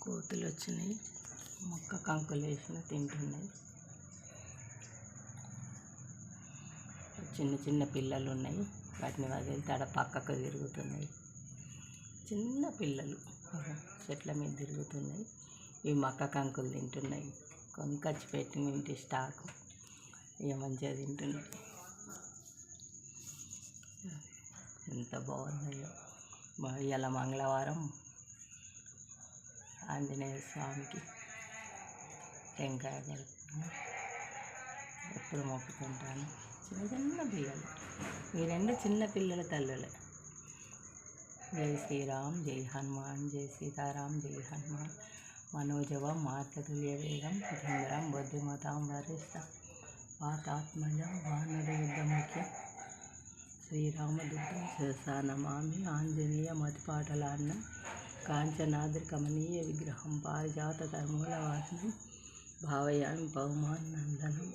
కోతులు వచ్చినాయి, మొక్క కంకులు వేసిన తింటున్నాయి. చిన్న చిన్న పిల్లలు ఉన్నాయి, వాటిని వదిలితే ఆడ పక్కకు తిరుగుతున్నాయి. చిన్న పిల్లలు చెట్ల మీద తిరుగుతున్నాయి. ఇవి మొక్క కంకులు తింటున్నాయి. కొనుకొచ్చి పెట్టిన ఇంటి స్టాకు ఇక మంచిగా తింటున్నాయి. ఎంత బాగున్నాయో. ఇవాళ మంగళవారం ఆంజనేయ స్వామికి టెంకాయ కొడుతున్నాను. ఎప్పుడు మొక్కుతుంటాను. చిన్న చిన్న పిల్లలు, ఈ రెండు చిన్న పిల్లల తల్లులే. జై శ్రీరామ్, జై హనుమాన్, జై సీతారాం, జై హనుమాన్. మనోజవం మార్తతుల్య వేగం ధీంద్రం బుద్ధిమతాం వరిష్టం వాతాత్మజం వానర యుద్ధముఖ్యం శ్రీరామదూతం శిరసా నమామి. ఆంజనేయమతిపాటలాన్నం కాంచనాద్రికమనీయ విగ్రహం పారిజాత కర్మూలవాసనం భావయామి పవమానందనం.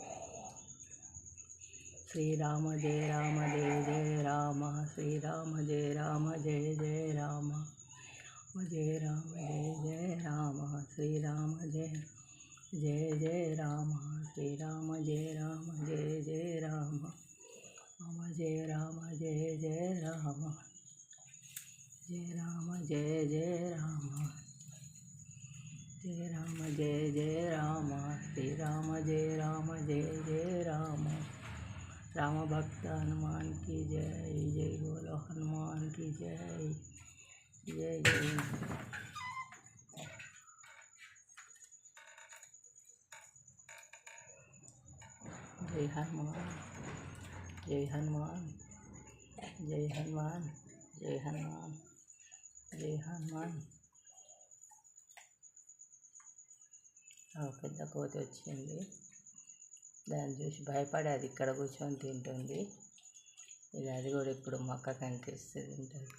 శ్రీరామ జయ రామ జయ జయ రామ, శ్రీరామ జయ రామ జయ జయ రామ, జయ రామ జయ జయ రామ, శ్రీరామ జయ జయ జయ రామ, శ్రీరామ జయ రామ జయ జయ రామ, మమ జయ రామ జయ జయ రామ, జయ రామ జయ జయ రామ, జయ రామ జయ జయ రామ, శ్రీరామ జయ రామ జయ జయ రామ. राम भक्त हनुमान की जय, जय बोलो हनुमान की जय, जय जय। जय हनुमान, जय हनुमान, जय हनुमान, जय हनुमान, जय हनुमान. పెద్ద కోతి వచ్చింది, దాన్ని చూసి భయపడి అది ఇక్కడ కూర్చొని తింటుంది. ఇక అది కూడా ఇప్పుడు మొక్క కంకిస్తుంది తింటుంది.